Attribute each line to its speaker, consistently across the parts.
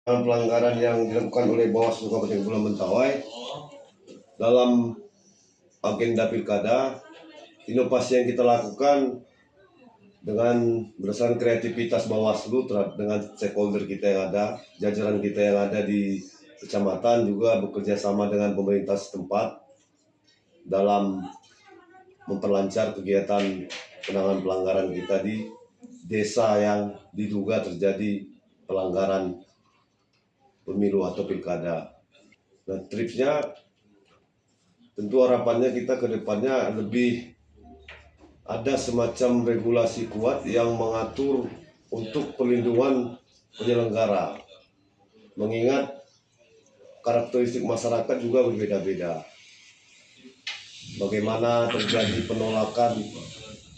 Speaker 1: pelanggaran yang dilakukan oleh Bawaslu Kabupaten Kepulauan Mentawai dalam agenda pilkada. Inovasi yang kita lakukan dengan berdasarkan kreativitas Bawaslu dengan stakeholder kita yang ada, jajaran kita yang ada di kecamatan juga bekerja sama dengan pemerintah setempat dalam memperlancar kegiatan penanganan pelanggaran kita di desa yang diduga terjadi pelanggaran pemilu atau pilkada. Nah, tripsnya tentu harapannya kita ke depannya lebih ada semacam regulasi kuat yang mengatur untuk perlindungan penyelenggara. Mengingat karakteristik masyarakat juga berbeda-beda. Bagaimana terjadi penolakan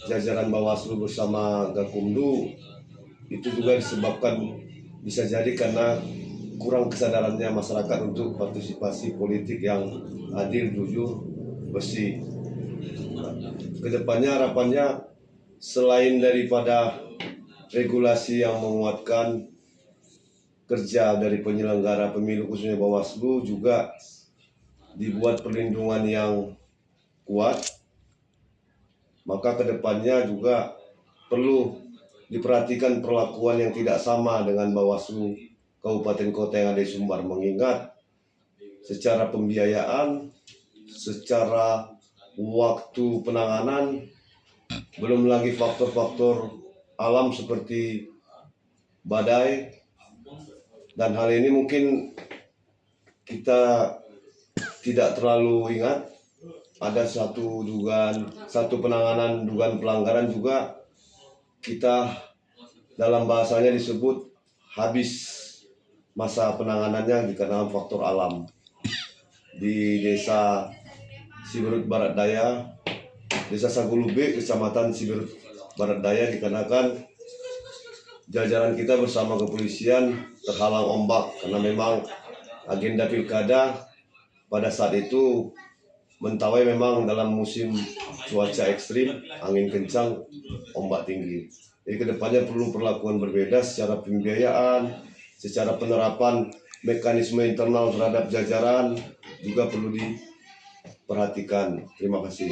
Speaker 1: jajaran Bawaslu bersama Gakumdu itu juga disebabkan bisa jadi karena kurang kesadarannya masyarakat untuk partisipasi politik yang adil, jujur, bersih. Kedepannya harapannya selain daripada regulasi yang menguatkan kerja dari penyelenggara pemilu khususnya Bawaslu, juga dibuat perlindungan yang kuat, maka kedepannya juga perlu diperhatikan perlakuan yang tidak sama dengan Bawaslu Kabupaten Kota yang ada di Sumbar, mengingat secara pembiayaan, secara waktu penanganan, belum lagi faktor-faktor alam seperti badai, dan hal ini mungkin kita tidak terlalu ingat. Ada satu penanganan dugaan pelanggaran juga kita dalam bahasanya disebut habis masa penanganannya dikarenakan faktor alam di desa Siberut Barat Daya, desa Sagulube, kecamatan Siberut Barat Daya, dikarenakan jajaran kita bersama kepolisian terhalang ombak karena memang agenda pilkada pada saat itu Mentawai memang dalam musim cuaca ekstrim, angin kencang, ombak tinggi. Jadi kedepannya perlu perlakuan berbeda secara pembiayaan, secara penerapan mekanisme internal terhadap jajaran juga perlu diperhatikan. Terima kasih.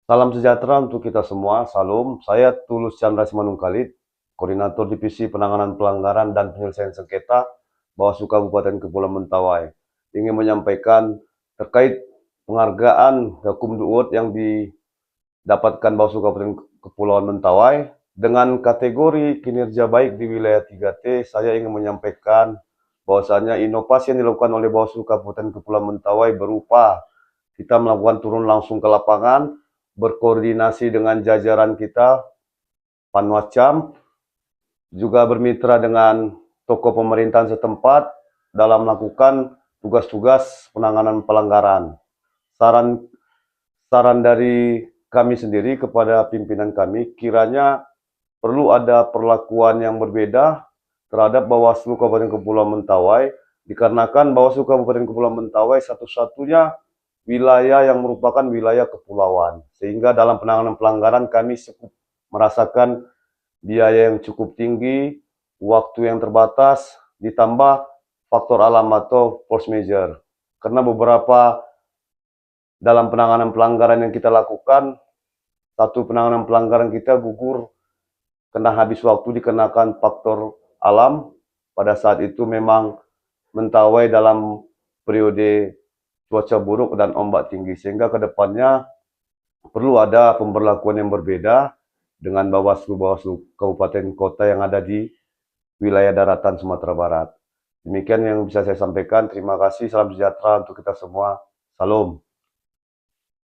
Speaker 2: Salam sejahtera untuk kita semua. Salam. Saya Tulus Chandra Simanungkalit, Koordinator Divisi Penanganan Pelanggaran dan Penyelesaian Sengketa Bawaslu Kabupaten Kepulauan Mentawai. Ingin menyampaikan terkait penghargaan Gakumdu Award yang didapatkan Bawaslu Kabupaten Kepulauan Mentawai dengan kategori kinerja baik di wilayah 3T. Saya ingin menyampaikan bahwasanya inovasi yang dilakukan oleh Bawaslu Kabupaten Kepulauan Mentawai berupa kita melakukan turun langsung ke lapangan, berkoordinasi dengan jajaran kita, Panwascam, juga bermitra dengan tokoh pemerintahan setempat dalam melakukan tugas-tugas penanganan pelanggaran. Saran dari kami sendiri kepada pimpinan kami, kiranya perlu ada perlakuan yang berbeda terhadap Bawaslu Kabupaten Kepulauan Mentawai, dikarenakan Bawaslu Kabupaten Kepulauan Mentawai satu-satunya wilayah yang merupakan wilayah kepulauan, sehingga dalam penanganan pelanggaran kami cukup merasakan biaya yang cukup tinggi, waktu yang terbatas, ditambah faktor alam atau force majeure. Karena beberapa dalam penanganan pelanggaran yang kita lakukan, satu penanganan pelanggaran kita gugur kena habis waktu dikenakan faktor alam. Pada saat itu memang Mentawai dalam periode cuaca buruk dan ombak tinggi, sehingga kedepannya perlu ada pemberlakuan yang berbeda dengan Bawaslu Kabupaten Kota yang ada di wilayah daratan Sumatera Barat. Demikian yang bisa saya sampaikan. Terima kasih. Salam sejahtera untuk kita semua. Salam.